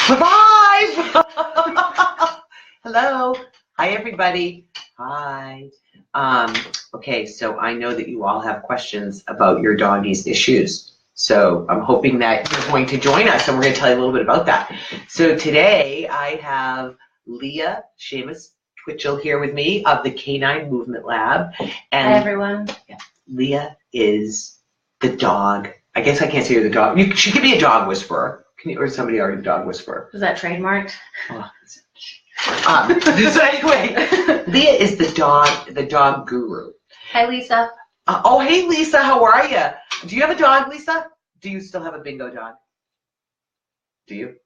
We're live! Hello. Hi, everybody. Hi. Okay, so I know that you all have questions about your doggy's issues. So I'm hoping that you're going to join us, and we're going to tell you a little bit about that. So today I have Leah Twitchell here with me of the Canine Movement Lab. And hi, everyone. Leah is the dog. I guess I can't say you're the dog. She could be a dog whisperer. Or somebody already dog whisperer. Was that trademarked? Oh, so anyway, Leah is the dog guru. Hi, Lisa. Oh, hey, Lisa, how are you? Do you have a dog, Lisa? Do you still have a bingo dog? Do you?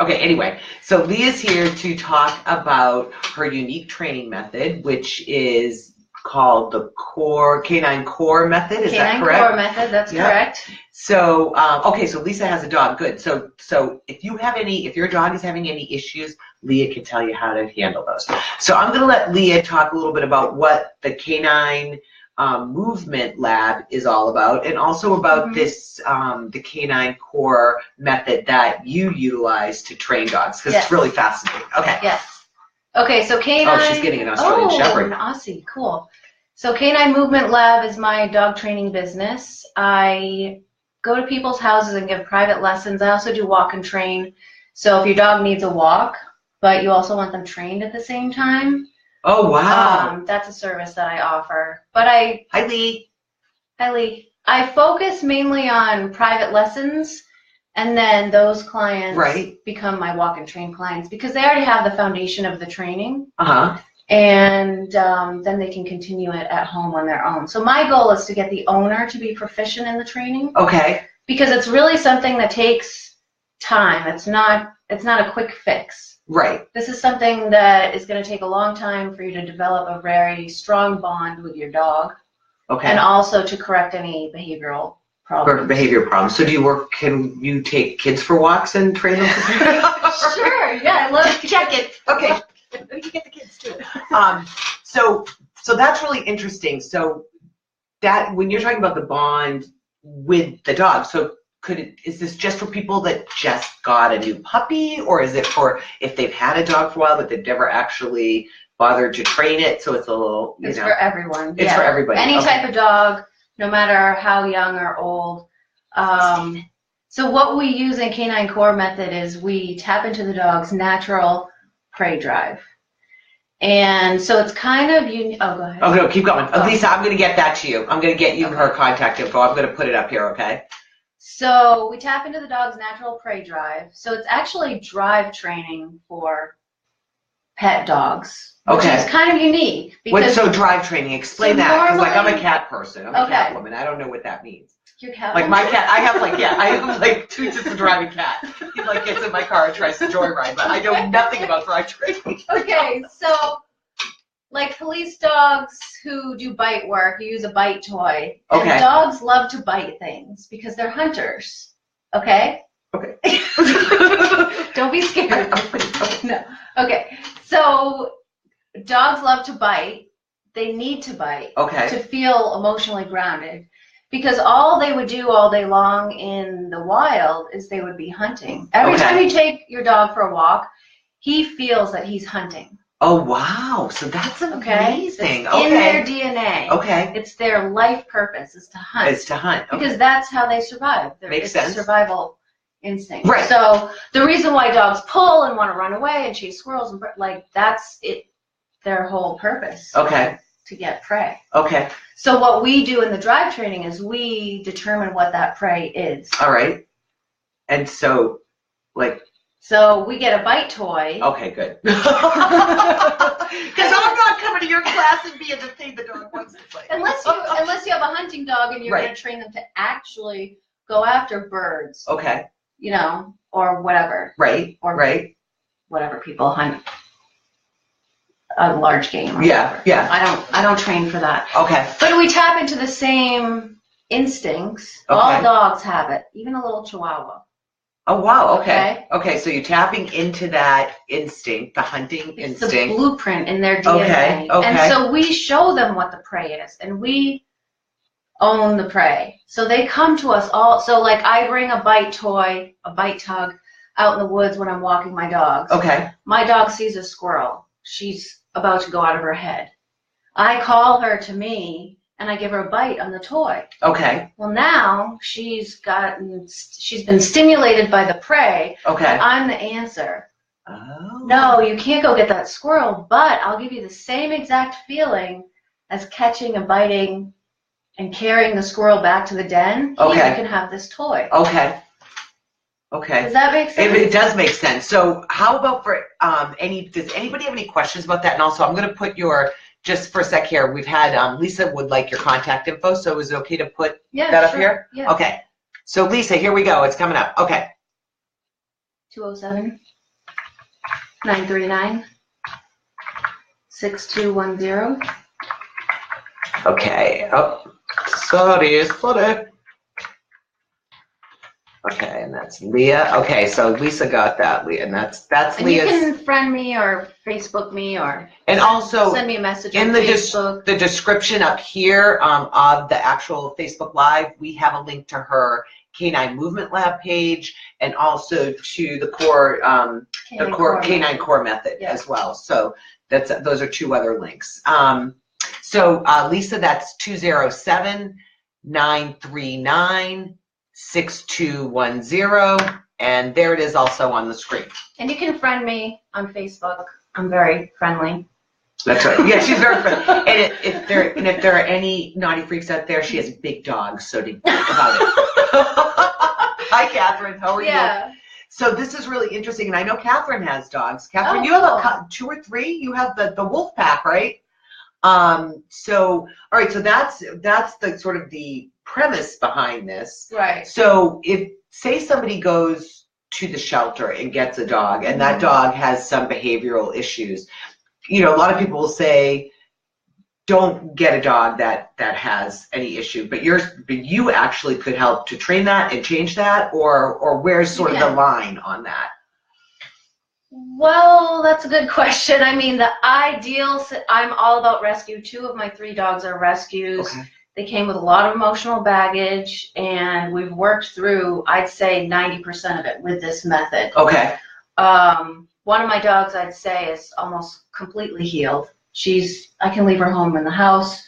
Okay, anyway, so Leah's here to talk about her unique training method, which is called the Canine Core method. Is that correct? Canine Core method, that's correct. So, okay, so Lisa has a dog. Good. So if your dog is having any issues, Leah can tell you how to handle those. So I'm going to let Leah talk a little bit about what the Canine Movement Lab is all about, and also about this, the Canine Core method that you utilize to train dogs, because it's really fascinating. Okay. Yes. Okay, so Canine... Oh, she's getting an Australian Shepherd. Oh, an Aussie, cool. So Canine Movement Lab is my dog training business. I go to people's houses and give private lessons. I also do walk and train. So if your dog needs a walk, but you also want them trained at the same time. Oh, wow. That's a service that I offer. But Hi, Lee. Hi, Lee. I focus mainly on private lessons, and then those clients become my walk and train clients because they already have the foundation of the training. And then they can continue it at home on their own. So my goal is to get the owner to be proficient in the training. Okay. Because it's really something that takes time. It's not a quick fix. Right. This is something that is going to take a long time for you to develop a very strong bond with your dog. Okay. And also to correct any behavioral problems. Behavior problems. So can you take kids for walks and train them? Sure, yeah, I love to check it. Okay. You can get the kids too. So that's really interesting. So that when you're talking about the bond with the dog, so is this just for people that just got a new puppy, or is it for if they've had a dog for a while but they've never actually bothered to train it? So it's a little, It's for everyone. It's for everybody. Any type of dog, no matter how young or old. So what we use in Canine Core method is we tap into the dog's natural prey drive. And so it's kind of, oh, go ahead. Oh, no, keep going. Lisa, I'm going to get that to you. I'm going to get you her contact info. I'm going to put it up here, okay? So we tap into the dog's natural prey drive. So it's actually drive training for pet dogs. Okay. Which is kind of unique. So drive training, explain that, because like I'm a cat person. I'm a cat woman. I don't know what that means. Your cat like my cat, I have like two just a driving cat. He like gets in my car and tries to joyride, but I know nothing about drive training. Okay, so like police dogs who do bite work, you use a bite toy. Okay. And dogs love to bite things because they're hunters. Okay? Okay. Don't be scared. No. Okay. So dogs love to bite. They need to bite to feel emotionally grounded. Because all they would do all day long in the wild is they would be hunting. Every time you take your dog for a walk, he feels that he's hunting. Oh, wow. So that's amazing. It's in their DNA. Okay. It's their life purpose is to hunt. It's to hunt. Okay. Because that's how they survive. Makes sense. It's a survival instinct. Right. So the reason why dogs pull and want to run away and chase squirrels, and like that's it, their whole purpose. Okay. To get prey. Okay. So what we do in the drive training is we determine what that prey is. All right. And so, So we get a bite toy. Okay, good. Because I'm not coming to your class and being the thing the dog wants to play. Unless you have a hunting dog and you're going to train them to actually go after birds. Okay. Or whatever. Right. Or whatever people hunt. A large game. Yeah. I don't train for that. Okay. But we tap into the same instincts. Okay. All dogs have it, even a little Chihuahua. Oh wow. Okay. Okay. So you're tapping into that instinct, the hunting instinct. It's the blueprint in their DNA. Okay. And so we show them what the prey is, and we own the prey. So they come to us all. So like I bring a bite toy, a bite tug. out in the woods when I'm walking my dogs. Okay. My dog sees a squirrel. She's about to go out of her head. I call her to me, and I give her a bite on the toy. Okay. Well, now she's been stimulated by the prey. Okay. And I'm the answer. Oh. No, you can't go get that squirrel, but I'll give you the same exact feeling as catching and biting and carrying the squirrel back to the den. Okay. Here, you can have this toy. Okay. Okay. Does that make sense? It does make sense. So how about for does anybody have any questions about that? And also, I'm going to put just for a sec here, we've had, Lisa would like your contact info, so is it okay to put that up here? Yeah. Okay. So Lisa, here we go. It's coming up. Okay. 207-939-6210. Okay. Oh, sorry. Okay, and that's Leah. Okay, so Lisa got that, Leah, and that's Leah's. You can friend me or Facebook me or also send me a message in on Facebook. the description up here of the actual Facebook Live, we have a link to her Canine Movement Lab page and also to the Canine Core Method as well. So those are 2 other links. So Lisa, that's 207-939-6210, and there it is also on the screen. And you can friend me on Facebook. I'm very friendly. That's right. Yeah, she's very friendly. And if there are any naughty freaks out there, she has big dogs, so to think about it. Hi, Catherine. How are you? So this is really interesting, and I know Catherine has dogs. Catherine, you have 2 or 3. You have the wolf pack, right? So all right. So that's the sort of the premise behind this. Right. So if say somebody goes to the shelter and gets a dog, and that dog has some behavioral issues, a lot of people will say, don't get a dog that has any issue, but you actually could help to train that and change that, or where's sort of the line on that? Well, that's a good question. I mean, I'm all about rescue. 2 of my 3 dogs are rescues. Okay. They came with a lot of emotional baggage, and we've worked through, I'd say, 90% of it with this method. Okay. One of my dogs, I'd say, is almost completely healed. I can leave her home in the house.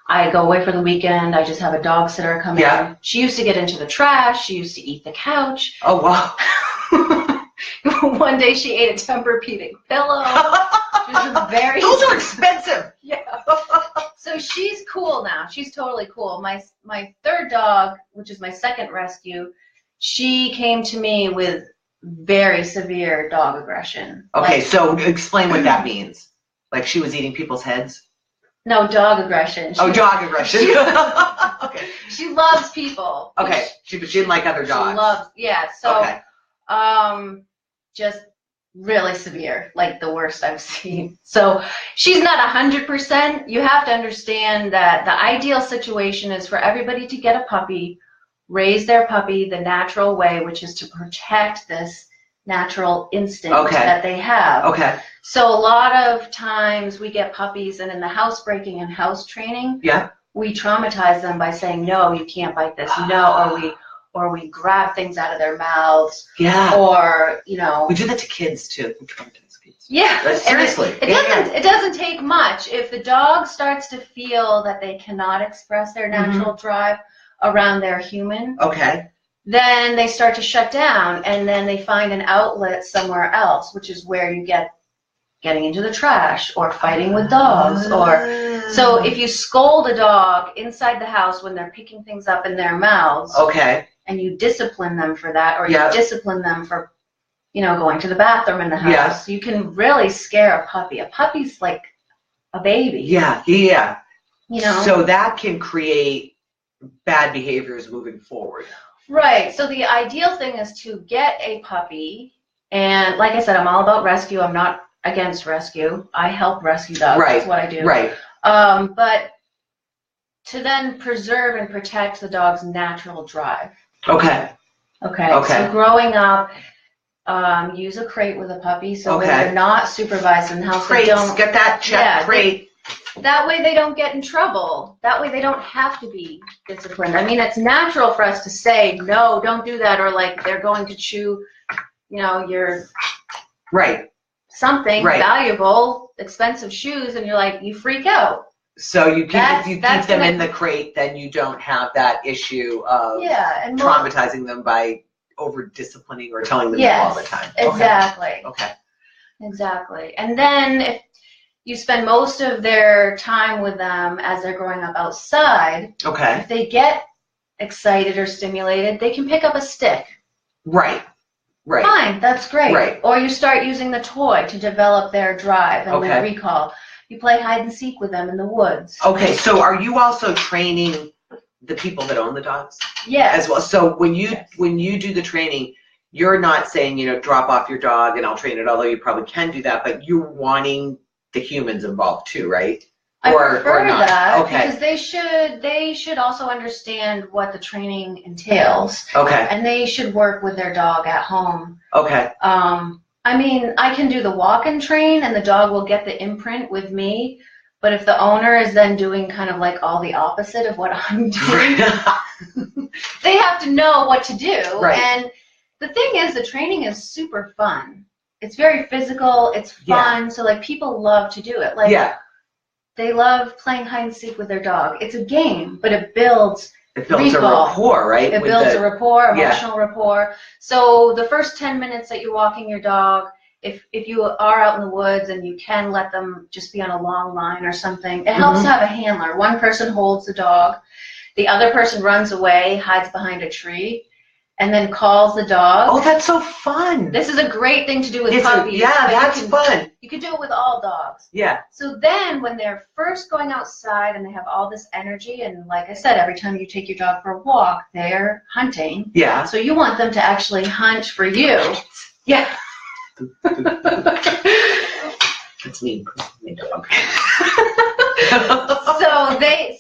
I go away for the weekend. I just have a dog sitter come in. She used to get into the trash. She used to eat the couch. Oh, wow. One day she ate a Tempur-Pedic pillow. Those are expensive. Yeah. So she's cool now. She's totally cool. My 3rd dog, which is my 2nd rescue, she came to me with very severe dog aggression. Okay, so explain what that means. Like she was eating people's heads? No, dog aggression. Dog aggression. Okay. She loves people. Okay, she didn't like other dogs. She loves, so, okay. Just really severe, like the worst I've seen. So she's not 100%. You have to understand that the ideal situation is for everybody to get a puppy, raise their puppy the natural way, which is to protect this natural instinct that they have. Okay. So a lot of times we get puppies, and in the housebreaking and house training, we traumatize them by saying, no, you can't bite this, no, or we grab things out of their mouths. Yeah. Or, we do that to kids too. We traumatize kids. Yeah. Seriously. It doesn't take much. If the dog starts to feel that they cannot express their natural drive around their human, then they start to shut down, and then they find an outlet somewhere else, which is where you get getting into the trash or fighting with dogs. So if you scold a dog inside the house when they're picking things up in their mouths, and you discipline them for that, or you discipline them for, going to the bathroom in the house, you can really scare a puppy. A puppy's like a baby. Yeah. So that can create bad behaviors moving forward. Right. So the ideal thing is to get a puppy, and like I said, I'm all about rescue. I'm not against rescue. I help rescue dogs. Right. That's what I do. Right. But to then preserve and protect the dog's natural drive. Okay. So growing up, use a crate with a puppy. So when they're not supervised in the house, they don't get that check crate. That way they don't get in trouble. That way they don't have to be disciplined. I mean, it's natural for us to say, no, don't do that, or like they're going to chew your something valuable, expensive shoes, and you're like, you freak out. So if you keep them in the crate, then you don't have that issue of traumatizing them by over disciplining or telling them all the time. Exactly. Okay. Exactly. And then if you spend most of their time with them as they're growing up outside, if they get excited or stimulated, they can pick up a stick. Right. Fine, that's great. Right. Or you start using the toy to develop their drive and their recall. You play hide and seek with them in the woods. Okay, so are you also training the people that own the dogs? Yes. As well. So when you do the training, you're not saying, drop off your dog and I'll train it, although you probably can do that, but you're wanting the humans involved too, right? I prefer that because they should also understand what the training entails. Okay. And they should work with their dog at home. Okay. I mean, I can do the walk and train and the dog will get the imprint with me, but if the owner is then doing kind of like all the opposite of what I'm doing, they have to know what to do. Right. And the thing is, the training is super fun. It's very physical. It's fun. So like people love to do it. Like they love playing hide and seek with their dog. It's a game, but it builds recall. A rapport, right? It builds a rapport, emotional rapport. So the first 10 minutes that you're walking your dog, if you are out in the woods and you can let them just be on a long line or something, it helps to have a handler. One person holds the dog, the other person runs away, hides behind a tree, and then calls the dog. Oh, that's so fun. This is a great thing to do with puppies. That's fun. You can do it with all dogs. Yeah. So then when they're first going outside and they have all this energy, and like I said, every time you take your dog for a walk, they're hunting. Yeah. So you want them to actually hunt for you. Yeah. That's me.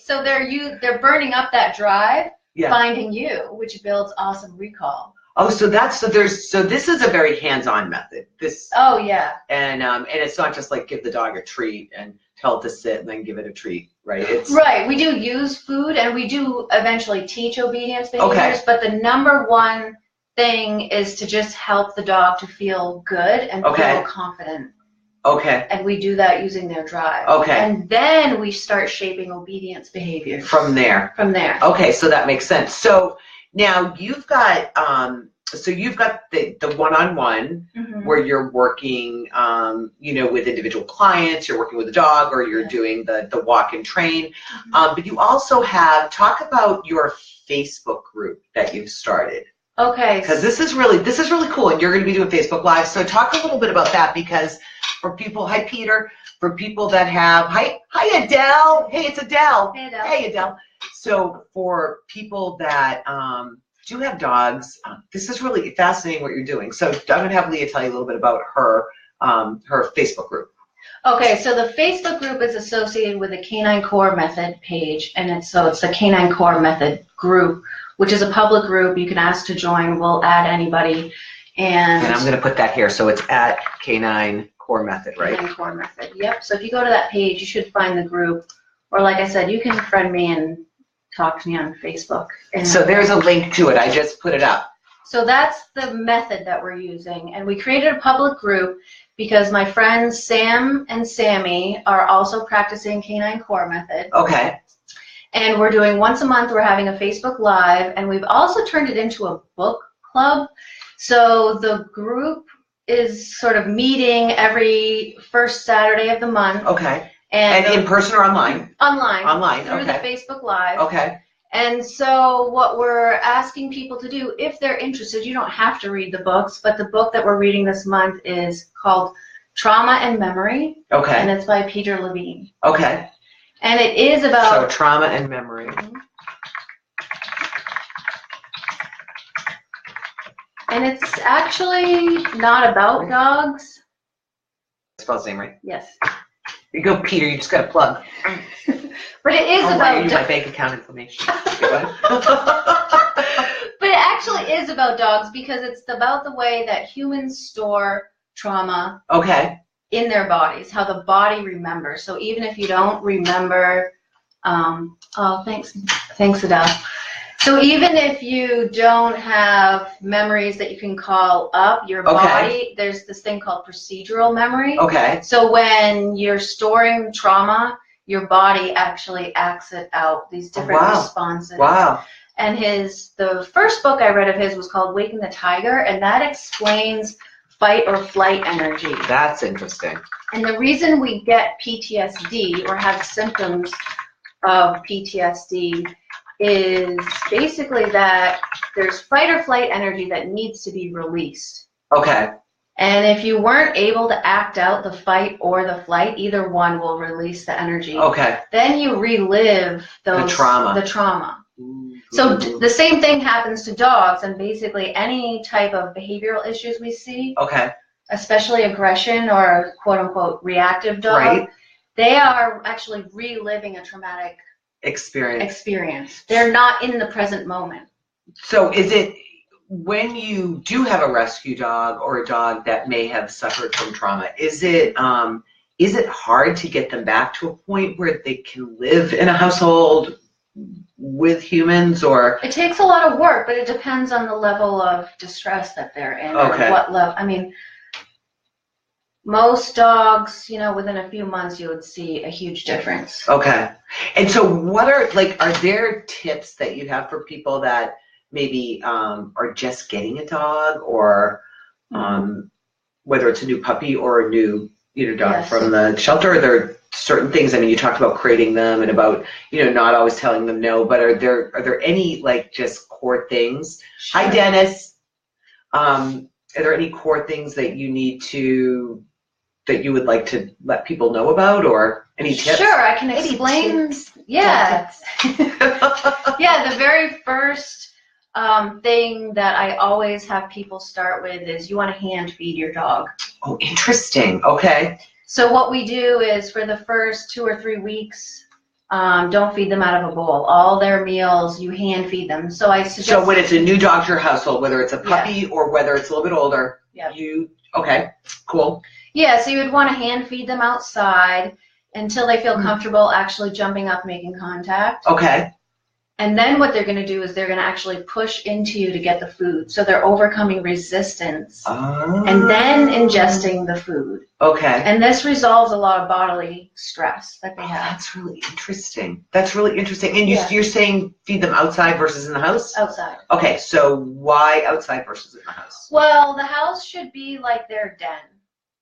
So they're burning up that drive. Yeah. Finding you, which builds awesome recall. Oh, so this is a very hands-on method. Oh yeah. And it's not just like give the dog a treat and tell it to sit and then give it a treat, right? Right. We do use food and we do eventually teach obedience behaviors, but the number one thing is to just help the dog to feel good and feel confident. Okay. And we do that using their drive. Okay. And then we start shaping obedience behavior. From there. Okay, so that makes sense. So now you've got the one-on-one where you're working with individual clients, you're working with a dog, or you're doing the walk and train. But you also talk about your Facebook group that you've started. Okay. Because this is really cool, and you're going to be doing Facebook Live. So talk a little bit about that, because for people, hi Peter, for people that have, hi Adele, hey it's Adele, hey Adele. So for people that do have dogs, this is really fascinating what you're doing. So I'm going to have Leah tell you a little bit about her Facebook group. Okay, so the Facebook group is associated with the Canine Core Method page, and it's the Canine Core Method group, which is a public group. You can ask to join. We'll add anybody. And I'm going to put that here. So it's at Canine Core Method, right? Canine Core Method, yep. So if you go to that page, you should find the group. Or like I said, you can friend me and talk to me on Facebook. So there's a link to it. I just put it up. So that's the method that we're using. And we created a public group because my friends Sam and Sammy are also practicing Canine Core Method. Okay. And we're doing once a month, we're having a Facebook Live, and we've also turned it into a book club. So the group is sort of meeting every first Saturday of the month. Okay. And in person or online? Online. Online, through the Facebook Live. Okay. And so what we're asking people to do, if they're interested, you don't have to read the books, but the book that we're reading this month is called Trauma and Memory. Okay. And it's by Peter Levine. Okay. And it is about... So trauma and memory. And it's actually not about dogs. Spelled the same, right? Yes. You go, Peter, you just got to plug. But it is about... my bank account information. But it actually is about dogs because it's about the way that humans store trauma. Okay. In their bodies, how the body remembers. So even if you don't remember, oh, thanks Adele. So even if you don't have memories that you can call up, your body, there's this thing called procedural memory. Okay. So when you're storing trauma, your body actually acts it out, these different responses. Wow. And the first book I read of his was called Waking the Tiger, and that explains fight or flight energy. That's interesting. And the reason we get PTSD or have symptoms of PTSD is basically that there's fight or flight energy that needs to be released. Okay. And if you weren't able to act out the fight or the flight, either one will release the energy. Okay. Then you relive the trauma. So the same thing happens to dogs, and basically any type of behavioral issues we see, especially aggression or quote-unquote reactive dog, they are actually reliving a traumatic experience. They're not in the present moment. So is it, when you do have a rescue dog or a dog that may have suffered from trauma, is it hard to get them back to a point where they can live in a household with humans, or? It takes a lot of work, but it depends on the level of distress that they're in, or what level. I mean, most dogs, you know, within a few months you would see a huge difference. Okay. And so what are there tips that you have for people that maybe are just getting a dog, or whether it's a new puppy or a new dog from the shelter? Are there certain things? I mean, you talked about crating them and about not always telling them no, but are there any just core things? Sure. Hi, Dennis. Are there any core things that you would like to let people know about, or any tips? Sure, I can explain. Yeah. Yeah, the very first thing that I always have people start with is you want to hand feed your dog. Oh, interesting. Okay. So what we do is for the first 2 or 3 weeks, don't feed them out of a bowl. All their meals, you hand feed them. So I suggest. So when it's a new dog to your household, whether it's a puppy or whether it's a little bit older, okay, cool. Yeah, so you would want to hand feed them outside until they feel comfortable actually jumping up, making contact. Okay. And then what they're going to do is they're going to actually push into you to get the food. So they're overcoming resistance and then ingesting the food. Okay. And this resolves a lot of bodily stress that they have. That's really interesting. That's really interesting. And you're saying feed them outside versus in the house? Outside. Okay, so why outside versus in the house? Well, the house should be like their den.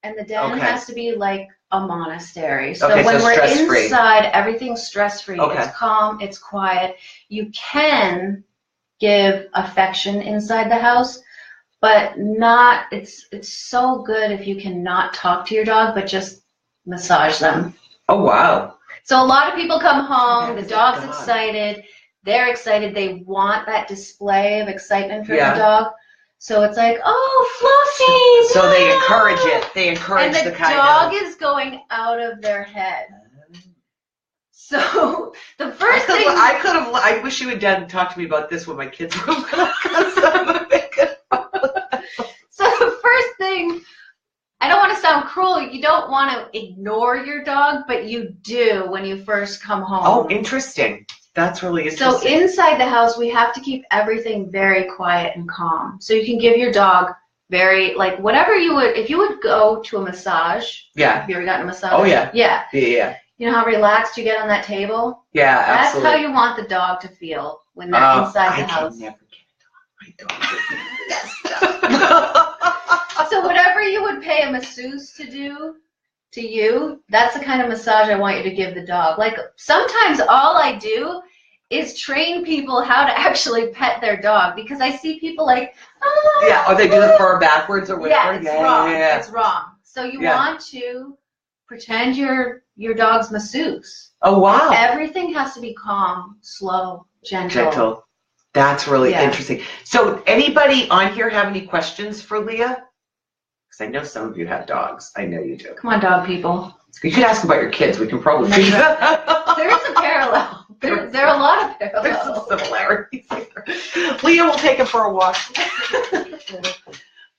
And the den has to be like a monastery. So when we're inside, everything's stress-free. It's calm, it's quiet. You can give affection inside the house, but not, it's so good if you can not talk to your dog, but just massage them. Oh, wow. So a lot of people come home, the dog's excited, they're excited, they want that display of excitement for the dog. So it's like, oh, Fluffy! So they encourage it. They encourage the kind of. And the dog is going out of their head. So the first thing. I wish you had talked to me about this when my kids were little. So the first thing, I don't want to sound cruel. You don't want to ignore your dog, but you do when you first come home. Oh, interesting. That's really interesting. So inside the house, we have to keep everything very quiet and calm. So you can give your dog whatever you would, if you would go to a massage. Yeah. Have you ever gotten a massage? Oh, yeah. Yeah. Yeah. You know how relaxed you get on that table? Yeah, absolutely. That's how you want the dog to feel when they're inside the house. I can never get a dog. My dog. So whatever you would pay a masseuse to do to you, that's the kind of massage I want you to give the dog. Like sometimes all I do is train people how to actually pet their dog, because I see people like, or they do the fur backwards or whatever. Yeah, it's wrong. Yeah. It's wrong. So you want to pretend you're your dog's masseuse. Oh, wow. Everything has to be calm, slow, gentle. That's really interesting. So anybody on here have any questions for Leah? Because I know some of you have dogs. I know you do. Come on, dog people. You could ask about your kids. We can probably see that. There is a parallel. There are a lot of parallels. There's some similarities here. Leah will take it for a walk.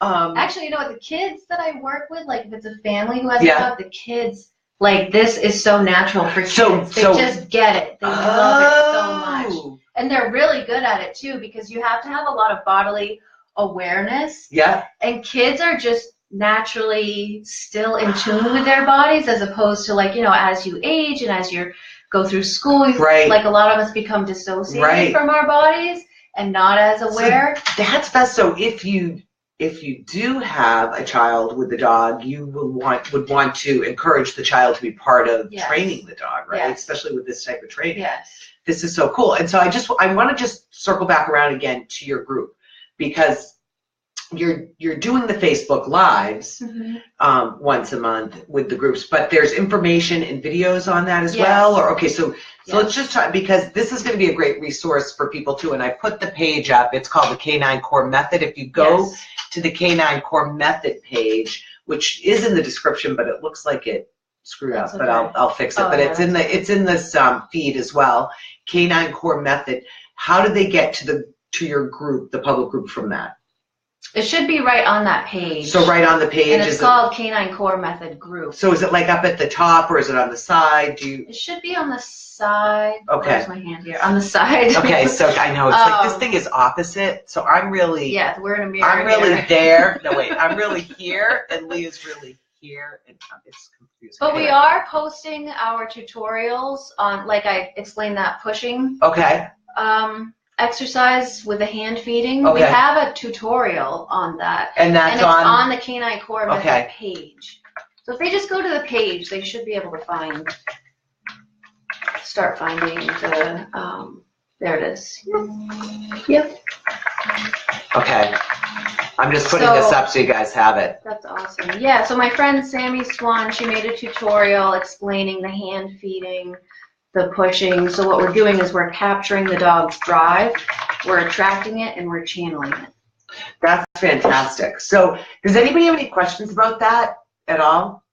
Actually, you know what? The kids that I work with, like if it's a family who has a dog, the kids, like this is so natural for kids. They just get it. They love it so much. And they're really good at it too, because you have to have a lot of bodily awareness. Yeah. And kids are just naturally still in tune with their bodies, as opposed to, like, you know, as you age and as you go through school, like a lot of us become dissociated from our bodies and not as aware. So that's best. So if you do have a child with the dog, you would want to encourage the child to be part of training the dog, right? Yes. Especially with this type of training. Yes. This is so cool. And so I want to just circle back around again to your group, because you're doing the Facebook Lives once a month with the groups, but there's information and videos on that as well? Or okay, so let's just talk, because this is going to be a great resource for people too. And I put the page up. It's called the Canine Core Method. If you go to the Canine Core Method page, which is in the description, but it looks like it screwed up, but I'll fix it. But it's in this feed as well. Canine Core Method. How do they get to your group, the public group, from that? It should be right on that page. So right on the page. And it's called Canine Core Method Group. So is it like up at the top, or is it on the side? It should be on the side. Okay. Where's my hand here? On the side. Okay, so I know, it's like this thing is opposite, so I'm really... Yeah, we're in a mirror. I'm really there. No, wait, I'm really here, and Leah's really here, and it's confusing. But we are posting our tutorials on, like I explained, that pushing. Okay. Exercise with the hand feeding. We have a tutorial on that. And it's on the Canine Core Method page. So if they just go to the page, they should be able to start finding the, there it is. Yep. Okay. I'm just putting this up so you guys have it. That's awesome. Yeah, so my friend Sammy Swan, she made a tutorial explaining the hand feeding, the pushing. So what we're doing is we're capturing the dog's drive, we're attracting it, and we're channeling it. That's fantastic. So does anybody have any questions about that at all?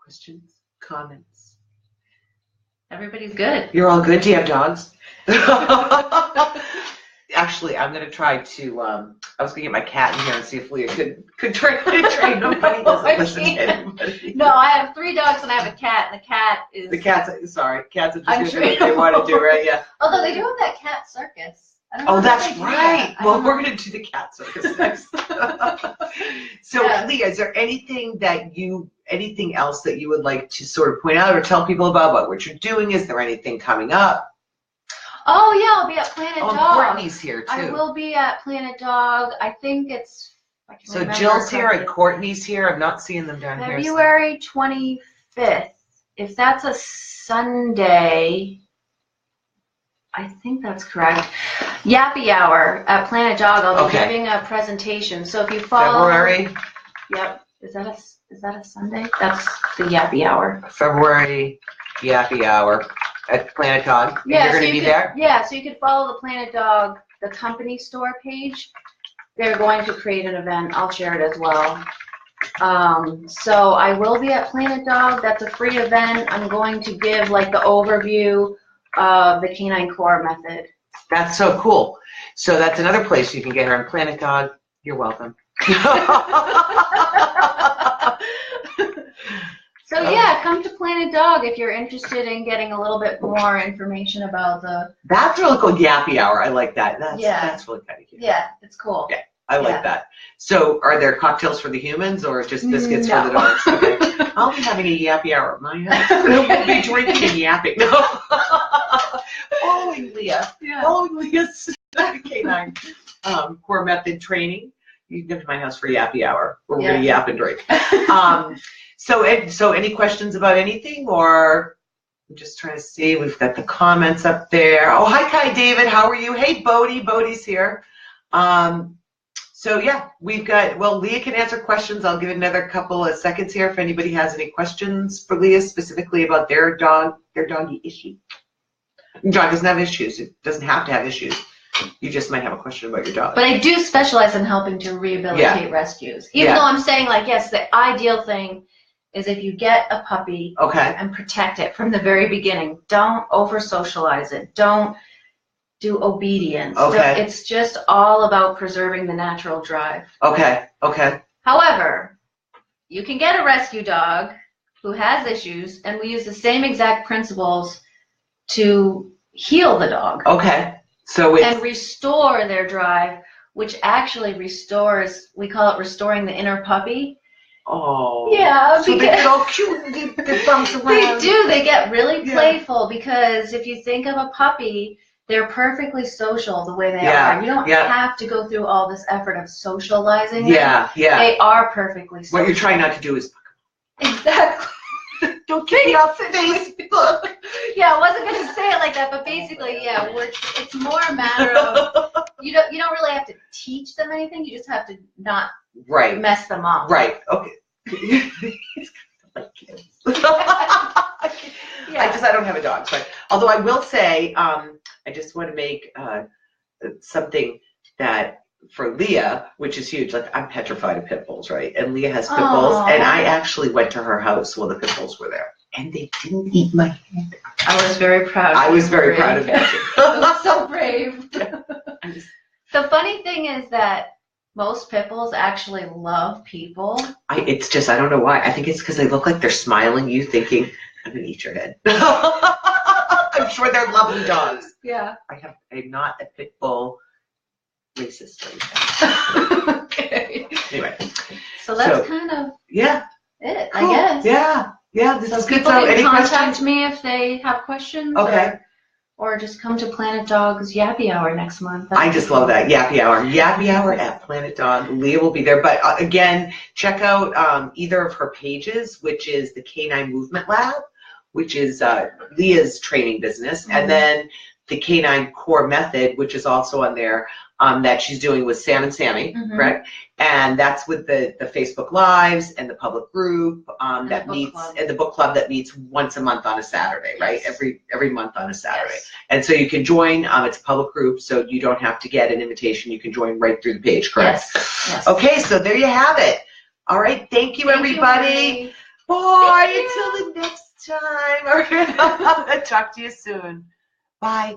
Questions? Comments? Everybody's good. You're all good? Do you have dogs? Actually, I'm going to try to, I was going to get my cat in here and see if Leah could train him, but he doesn't listen to anybody. No, I have 3 dogs and I have a cat, and the cat is... Cats are just going to do what they want to do, right? Yeah. Although they do have that cat circus. Oh, that's right. Well, we're going to do the cat circus next. So, Leah, is there anything else that you would like to sort of point out or tell people about what you're doing? Is there anything coming up? Oh, yeah, I'll be at Planet Dog. Courtney's here, too. I will be at Planet Dog. I think it's... So Jill's here and Courtney's here. I'm not seeing them down here. February 25th. If that's a Sunday, I think that's correct. Yappy Hour at Planet Dog. I'll be giving a presentation. So if you follow... February? Yep. Is that a Sunday? That's the Yappy Hour. February Yappy Hour at Planet Dog. Yeah, you're going to be there? Yeah, so you could follow the Planet Dog, the company store page. They're going to create an event. I'll share it as well. So I will be at Planet Dog. That's a free event. I'm going to give like the overview of the Canine Core Method. That's so cool. So that's another place you can get her on Planet Dog. You're welcome. So yeah, come to Planet Dog if you're interested in getting a little bit more information about the... That's really cool. Yappy Hour. I like that. That's really kind of cute. Yeah, it's cool. Yeah, I like that. So are there cocktails for the humans or just biscuits for the dogs? Okay. I'll be having a Yappy Hour at my house. We'll be drinking and yapping. No. Following Leah. Yeah. Following Leah's Canine Core Method training. You can come to my house for Yappy Hour. We're going to yap and drink. So any questions about anything, or I'm just trying to see. We've got the comments up there. Oh, hi, Kai David. How are you? Hey, Bodie. Bodie's here. So yeah, we've got, well, Leah can answer questions. I'll give it another couple of seconds here if anybody has any questions for Leah specifically about their doggy issue. Your dog doesn't have issues. It doesn't have to have issues. You just might have a question about your dog. But I do specialize in helping to rehabilitate rescues. Even though I'm saying, like, yes, the ideal thing is if you get a puppy and protect it from the very beginning. Don't over-socialize it. Don't do obedience. It's just all about preserving the natural drive. However, you can get a rescue dog who has issues, and we use the same exact principles to heal the dog. So it's, and restore their drive, which actually restores, we call it restoring the inner puppy. oh. Yeah, So they get all cute and they bounce around. They do. They get really playful because if you think of a puppy, they're perfectly social the way they are. You don't have to go through all this effort of socializing them. Yeah. They are perfectly social. What you're trying not to do is exactly. don't get me off Facebook. Yeah, I wasn't gonna say it like that, but basically, yeah, it's more a matter of you don't really have to teach them anything. You just have to not mess them up. Right. Okay. Like kids. I don't have a dog, but although I will say, I just want to make something that for Leah, which is huge. Like I'm petrified of pit bulls, right? And Leah has pit bulls, and I actually went to her house while the pit bulls were there, and they didn't eat my hand. I was very proud. I was very proud of you. So brave. The funny thing is that most pit bulls actually love people. It's just I don't know why. I think it's because they look like they're smiling at you, thinking, "I'm gonna eat your head." I'm sure they're lovely dogs. Yeah. I'm not a pit bull racist. Okay. Anyway. So that's kind of it, cool. I guess. Yeah. This is good. People So can any contact questions? me if they have questions. Okay. Or just come to Planet Dog's Yappy Hour next month. I just love that. Yappy Hour. Yappy Hour at Planet Dog. Leah will be there. But again, check out either of her pages, which is the Canine Movement Lab, which is Leah's training business, and then the Canine Core Method, which is also on there, that she's doing with Sam and Sammy, correct? And that's with the Facebook Lives and the public group that meets, and the book club that meets once a month on a Saturday, right? Every month on a Saturday. Yes. And so you can join, it's a public group, so you don't have to get an invitation. You can join right through the page, correct? Yes. Okay, so there you have it. All right, thank you, everybody. Bye, until the next time. All right, talk to you soon. Bye.